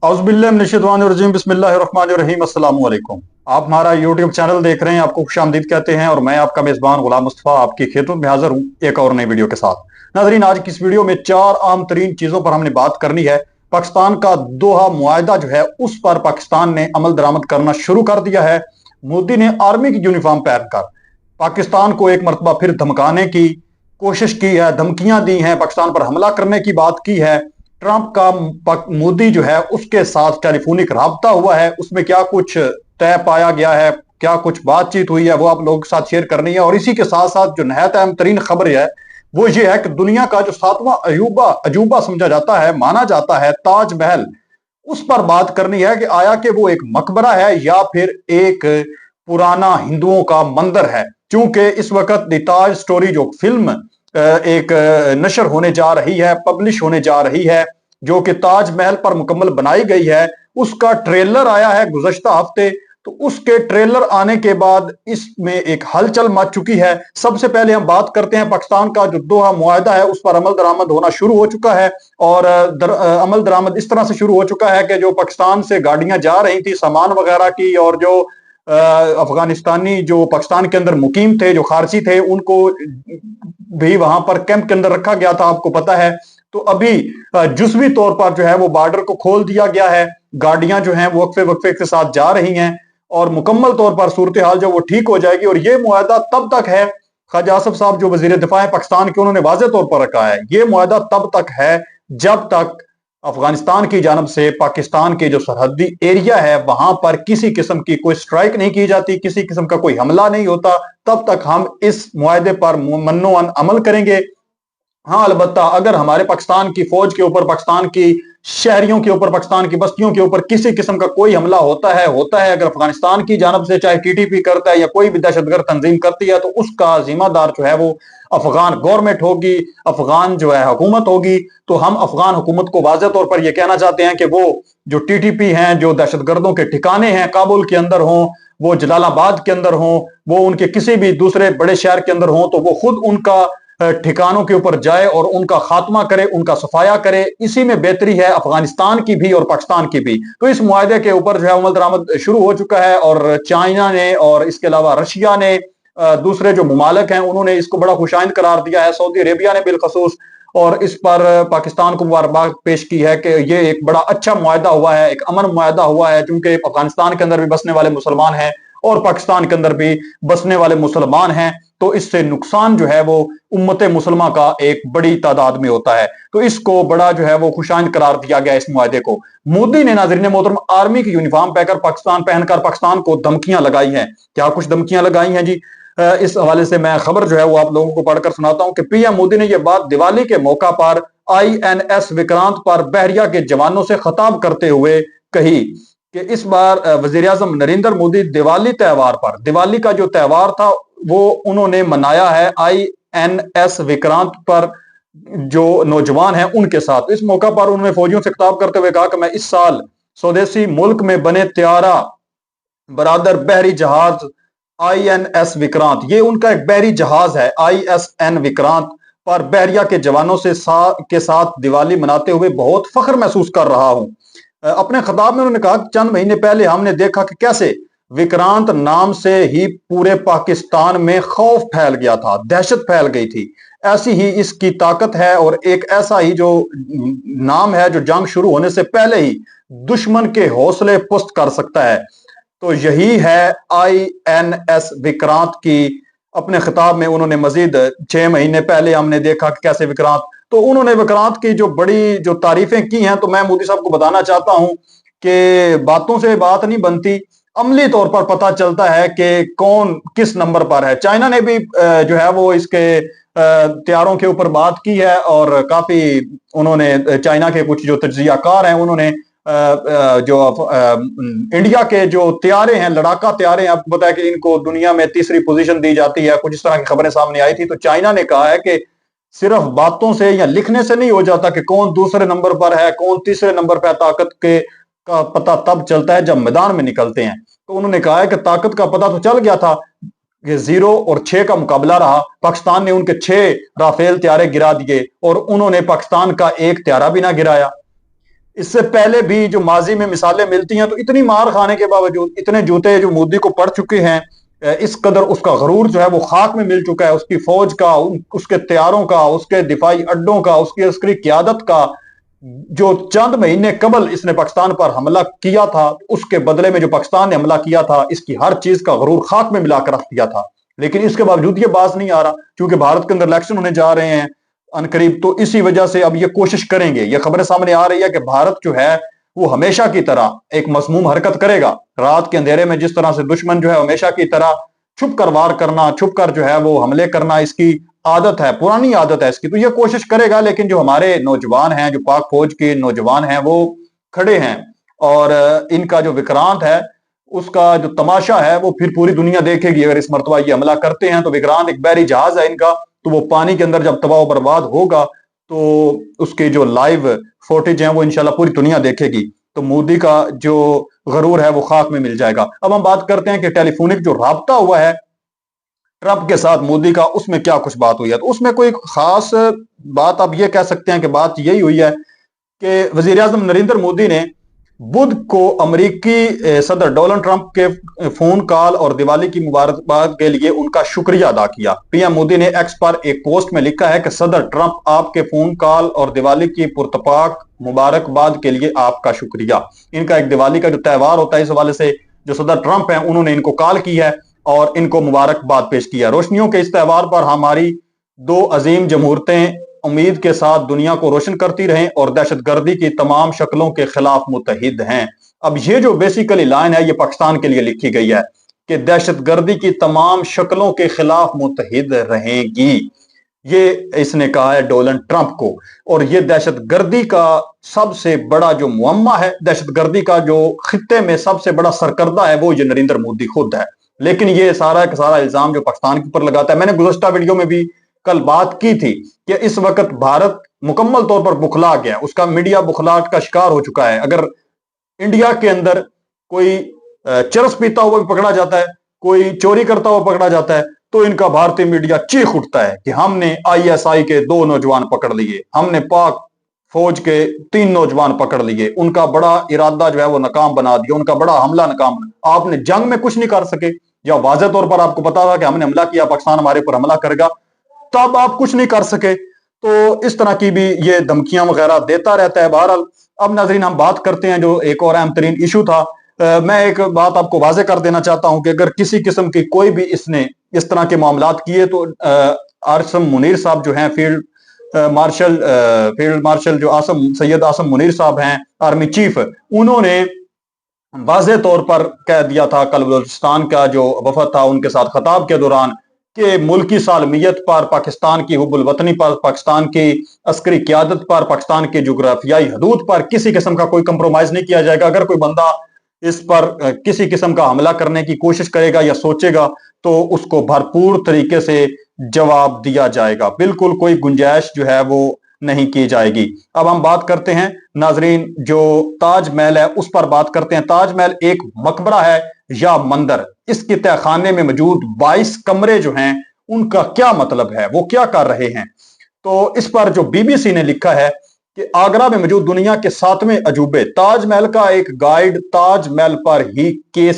औज़ुबिल्लाहि बिस्मिल्लाहिर्रहमानिर्रहीम अस्सलाम वालेकुम। आप हमारा यूट्यूब चैनल देख रहे हैं, आपको खुशामदीद कहते हैं और मैं आपका मेज़बान गुलाम मुस्तफ़ा आपकी खिदमत में हाजिर हूँ एक और नई वीडियो के साथ। नाज़रीन, आज की इस वीडियो में चार आम तरीन चीज़ों पर हमने बात करनी है। पाकिस्तान का दोहा मुआहदा जो है उस पर पाकिस्तान ने अमल दरामद करना शुरू कर दिया है। मोदी ने आर्मी की यूनिफॉर्म पहनकर पाकिस्तान को एक मरतबा फिर धमकाने की कोशिश की है, धमकियां दी हैं, पाकिस्तान पर हमला करने की बात की है। ट्रंप का मोदी जो है उसके साथ टेलीफोनिक राब्ता हुआ है, उसमें क्या कुछ तय पाया गया है, क्या कुछ बातचीत हुई है, वो आप लोगों के साथ शेयर करनी है। और इसी के साथ साथ जो नहायत अहम तरीन खबर है वो ये है कि दुनिया का जो सातवां अजूबा समझा जाता है, माना जाता है, ताजमहल, उस पर बात करनी है कि आया कि वो एक मकबरा है या फिर एक पुराना हिंदुओं का मंदिर है। क्योंकि इस वक्त द ताज स्टोरी जो फिल्म एक नशर होने जा रही है, पब्लिश होने जा रही है, जो कि ताजमहल पर मुकम्मल बनाई गई है, उसका ट्रेलर आया है गुज़श्ता हफ्ते। तो उसके ट्रेलर आने के बाद इसमें एक हलचल मच चुकी है। सबसे पहले हम बात करते हैं पाकिस्तान का जो दोहा मुआहदा है उस पर अमल दरामद होना शुरू हो चुका है। और अमल दरामद इस तरह से शुरू हो चुका है कि जो पाकिस्तान से गाड़ियां जा रही थी सामान वगैरह की, और जो अफगानिस्तानी जो पाकिस्तान के अंदर मुकीम थे, जो खारजी थे, उनको भी वहां पर कैंप के अंदर रखा गया था, आपको पता है। तो अभी जुज़वी तौर पर जो है वो बॉर्डर को खोल दिया गया है, गाड़ियां जो हैं वो वक्फे वक्फे के साथ जा रही हैं और मुकम्मल तौर पर सूरत हाल जो वो ठीक हो जाएगी। और ये मुआहदा तब तक है, ख्वाजा आसिफ साहब जो वजीर दिफा है पाकिस्तान के, उन्होंने वाज़ेह तौर पर रखा है, ये मुआहदा तब तक है जब तक अफगानिस्तान की जानब से पाकिस्तान के जो सरहदी एरिया है वहां पर किसी किस्म की कोई स्ट्राइक नहीं की जाती, किसी किस्म का कोई हमला नहीं होता, तब तक हम इस मुआहदे पर मन्नो अमल करेंगे। हाँ, अलबत्ता अगर हमारे पाकिस्तान की फौज के ऊपर, पाकिस्तान की शहरियों के ऊपर, पाकिस्तान की बस्तियों के ऊपर किसी किस्म का कोई हमला होता है, अगर अफगानिस्तान की जानब से चाहे टीटीपी करता है या कोई भी दहशतगर्द तंजीम करती है, तो उसका जिम्मेदार जो है वो अफगान गवर्नमेंट होगी, अफगान जो है हुकूमत होगी। तो हम अफगान हुकूमत को वाज़ेह तौर पर यह कहना चाहते हैं कि वो जो टीटीपी हैं, जो दहशतगर्दों के ठिकाने हैं काबुल के अंदर हों, वो जलालाबाद के अंदर हों, वो उनके किसी भी दूसरे बड़े शहर के अंदर हों, तो वो खुद उनका ठिकानों के ऊपर जाए और उनका खात्मा करे, उनका सफाया करे। इसी में बेहतरी है अफगानिस्तान की भी और पाकिस्तान की भी। तो इस मुआहदे के ऊपर जो है अमल दरामद शुरू हो चुका है और चाइना ने और इसके अलावा रशिया ने, दूसरे जो मुमालिक हैं, उन्होंने इसको बड़ा खुशाइंद करार दिया है। सऊदी अरेबिया ने बिलखसूस, और इस पर पाकिस्तान को मुबारकबाद पेश की है कि ये एक बड़ा अच्छा मुआहदा हुआ है, एक अमन मुआहदा हुआ है, क्योंकि अफगानिस्तान के अंदर भी बसने वाले मुसलमान हैं और पाकिस्तान के अंदर भी बसने वाले मुसलमान हैं। तो इससे नुकसान जो है वो उम्मत मुसलमा का एक बड़ी तादाद में होता है। तो इसको बड़ा जो है वो खुशाइंद करार दिया गया इस मुआहदे को। मोदी ने, नाज़रीन मोहतरम, आर्मी की यूनिफॉर्म पहनकर पाकिस्तान को धमकियां लगाई हैं। क्या कुछ धमकियां लगाई हैं जी, इस हवाले से मैं खबर जो है वो आप लोगों को पढ़कर सुनाता हूं कि पीएम मोदी ने यह बात दिवाली के मौका पर आईएनएस विक्रांत पर बहरिया के जवानों से खिताब करते हुए कही कि इस बार वजीर आजम नरेंद्र मोदी दिवाली त्यौहार पर, दिवाली का जो त्यौहार था वो उन्होंने मनाया है आईएनएस विक्रांत पर जो नौजवान हैं उनके साथ। इस मौका पर उन्होंने फौजियों से खिताब करते हुए कहा कि मैं इस साल स्वदेशी मुल्क में बने त्यारा बरादर बहरी जहाज आईएनएस विक्रांत, ये उनका एक बहरी जहाज है आईएसएन विक्रांत, पर बहरिया के जवानों के साथ दिवाली मनाते हुए बहुत फख्र महसूस कर रहा हूं। अपने खिताब में उन्होंने कहा कि चंद महीने पहले हमने देखा कि कैसे विक्रांत नाम से ही पूरे पाकिस्तान में खौफ फैल गया था, दहशत फैल गई थी। ऐसी ही इसकी ताकत है और एक ऐसा ही जो नाम है जो जंग शुरू होने से पहले ही दुश्मन के हौसले पुस्त कर सकता है। तो यही है आईएनएस विक्रांत की। अपने खिताब में उन्होंने मजीद 6 महीने पहले हमने देखा कि कैसे विक्रांत, तो उन्होंने विक्रांत की जो बड़ी जो तारीफें की हैं। तो मैं मोदी साहब को बताना चाहता हूं कि बातों से बात नहीं बनती, अमली तौर पर पता चलता है कि कौन किस नंबर पर है। चाइना ने भी जो है वो इसके त्यारों के ऊपर बात की है और काफी उन्होंने, चाइना के कुछ जो तज्जियाकार हैं, उन्होंने जो इंडिया के जो त्यारे हैं, लड़ाका त्यारे हैं, आपको पता है कि इनको दुनिया में तीसरी पोजीशन दी जाती है, कुछ इस तरह की खबरें सामने आई थी। तो चाइना ने कहा है कि सिर्फ बातों से या लिखने से नहीं हो जाता कि कौन दूसरे नंबर पर है, कौन तीसरे नंबर पर, ताकत के का पता तब चलता है जब मैदान में निकलते हैं। तो उन्होंने कहा है कि ताकत का पता तो चल गया था कि 0 और 6 का मुकाबला रहा। पाकिस्तान ने उनके 6 राफेल त्यारे गिरा दिए और उन्होंने पाकिस्तान का एक त्यारा भी ना गिराया। इससे पहले भी जो माजी में मिसालें मिलती हैं, तो इतनी मार खाने के बावजूद, इतने जूते जो मोदी को पड़ चुके हैं, इस कदर उसका गरूर जो है वो खाक में मिल चुका है, उसकी फौज का, उसके तैयारों का, उसके दिफाई अड्डों का, उसकी अस्करी क्यादत का। जो चंद महीने कबल इसने पाकिस्तान पर हमला किया था, उसके बदले में जो पाकिस्तान ने हमला किया था, इसकी हर चीज का गरूर खाक में मिलाकर रख दिया था। लेकिन इसके बावजूद ये बाज नहीं आ रहा, क्योंकि भारत के अंदर इलेक्शन होने जा रहे हैं अनकरीब, तो इसी वजह से अब ये कोशिश करेंगे। ये खबरें सामने आ रही है कि भारत जो है वो हमेशा की तरह एक मसमूम हरकत करेगा। रात के अंधेरे में जिस तरह से दुश्मन जो है हमेशा की तरह छुप कर वार करना, छुप कर जो है वो हमले करना, इसकी आदत है, पुरानी आदत है इसकी, तो ये कोशिश करेगा। लेकिन जो हमारे नौजवान हैं, जो पाक फौज के नौजवान हैं, वो खड़े हैं, और इनका जो विक्रांत है उसका जो तमाशा है वो फिर पूरी दुनिया देखेगी। अगर इस मरतबा ये हमला करते हैं तो विक्रांत एक बहरी जहाज है इनका, तो वो पानी के अंदर जब तबाह बर्बाद होगा तो उसके जो लाइव फुटेज हैं वो इंशाल्लाह पूरी दुनिया देखेगी। तो मोदी का जो गरूर है वो खाक में मिल जाएगा। अब हम बात करते हैं कि टेलीफोनिक जो राब्ता हुआ है ट्रंप के साथ मोदी का, उसमें क्या कुछ बात हुई है। तो उसमें कोई खास बात आप ये कह सकते हैं कि बात यही हुई है कि वजीर आजम नरेंद्र मोदी ने बुध को अमेरिकी सदर डोनाल्ड ट्रंप के फोन कॉल और दिवाली की मुबारकबाद के लिए उनका शुक्रिया अदा किया। पीएम मोदी ने एक्स पर एक पोस्ट में लिखा है कि सदर ट्रंप, आपके फोन कॉल और दिवाली की पुरतपाक मुबारकबाद के लिए आपका शुक्रिया। इनका एक दिवाली का जो त्यौहार होता है, इस हवाले से जो सदर ट्रंप है उन्होंने इनको कॉल की है और इनको मुबारकबाद पेश किया। रोशनियों के इस त्यौहार पर हमारी दो अजीम जमहूरतें उम्मीद के साथ दुनिया को रोशन करती रहें और दहशतगर्दी की तमाम शक्लों के खिलाफ मुतहिद हैं। अब ये जो बेसिकली लाइन है ये पाकिस्तान के लिए लिखी गई है कि दहशतगर्दी की तमाम शक्लों के खिलाफ मुतहिद रहेंगी, ये इसने कहा है डोनाल्ड ट्रंप को। और ये दहशतगर्दी का सबसे बड़ा जो मुअम्मा है, दहशतगर्दी का जो खित्ते में सबसे बड़ा सरकर्दा है, वो ये नरेंद्र मोदी खुद है। लेकिन ये सारा का सारा इल्जाम जो पाकिस्तान के ऊपर लगाता है, मैंने गुज़श्ता वीडियो में भी कल बात की थी कि इस वक्त भारत मुकम्मल तौर पर बुखला गया, उसका मीडिया बुखलाहट का शिकार हो चुका है। अगर इंडिया के अंदर कोई चरस पीता हुआ भी पकड़ा जाता है, कोई चोरी करता हुआ पकड़ा जाता है, तो इनका भारतीय मीडिया चीख उठता है कि हमने आईएसआई के 2 नौजवान पकड़ लिए, हमने पाक फौज के 3 नौजवान पकड़ लिए, उनका बड़ा इरादा जो है वो नाकाम बना दिया, उनका बड़ा हमला नाकाम बना। आपने जंग में कुछ नहीं कर सके, या वाज़ेह तौर पर आपको पता था कि हमने हमला किया, पाकिस्तान हमारे ऊपर हमला करेगा, तब आप कुछ नहीं कर सके। तो इस तरह की भी ये धमकियां वगैरह देता रहता है। बहरहाल अब नाज़रीन हम बात करते हैं जो एक और अहम तरीन इशू था। मैं एक बात आपको वाज़ेह कर देना चाहता हूं कि अगर किसी किस्म की कोई भी इसने इस तरह के मामलात किए तो आसम मुनीर साहब जो हैं फील्ड मार्शल जो सैयद आसम मुनीर साहब हैं, आर्मी चीफ, उन्होंने वाज़ेह तौर पर कह दिया था कल बलूचिस्तान का जो वफद था उनके साथ खताब के दौरान कि मुल्की सालमियत पर, पाकिस्तान की हुब्बुल वतनी पर, पाकिस्तान की अस्करी क्यादत पर, पाकिस्तान की जोग्राफियाई हदूद पर किसी किस्म का कोई कंप्रोमाइज नहीं किया जाएगा। अगर कोई बंदा इस पर किसी किस्म का हमला करने की कोशिश करेगा या सोचेगा तो उसको भरपूर तरीके से जवाब दिया जाएगा, बिल्कुल कोई गुंजाइश जो है वो नहीं की जाएगी। अब हम बात करते हैं नाजरीन जो ताजमहल है उस पर बात करते हैं। ताजमहल एक मकबरा है या मंदिर, इसके तहखाने में मौजूद 22 कमरे जो हैं उनका क्या मतलब है, वो क्या कर रहे हैं। तो इस पर जो बीबीसी ने लिखा है कि आगरा में मौजूद दुनिया के 7वें अजूबे ताजमहल का एक गाइड ताजमहल पर ही केस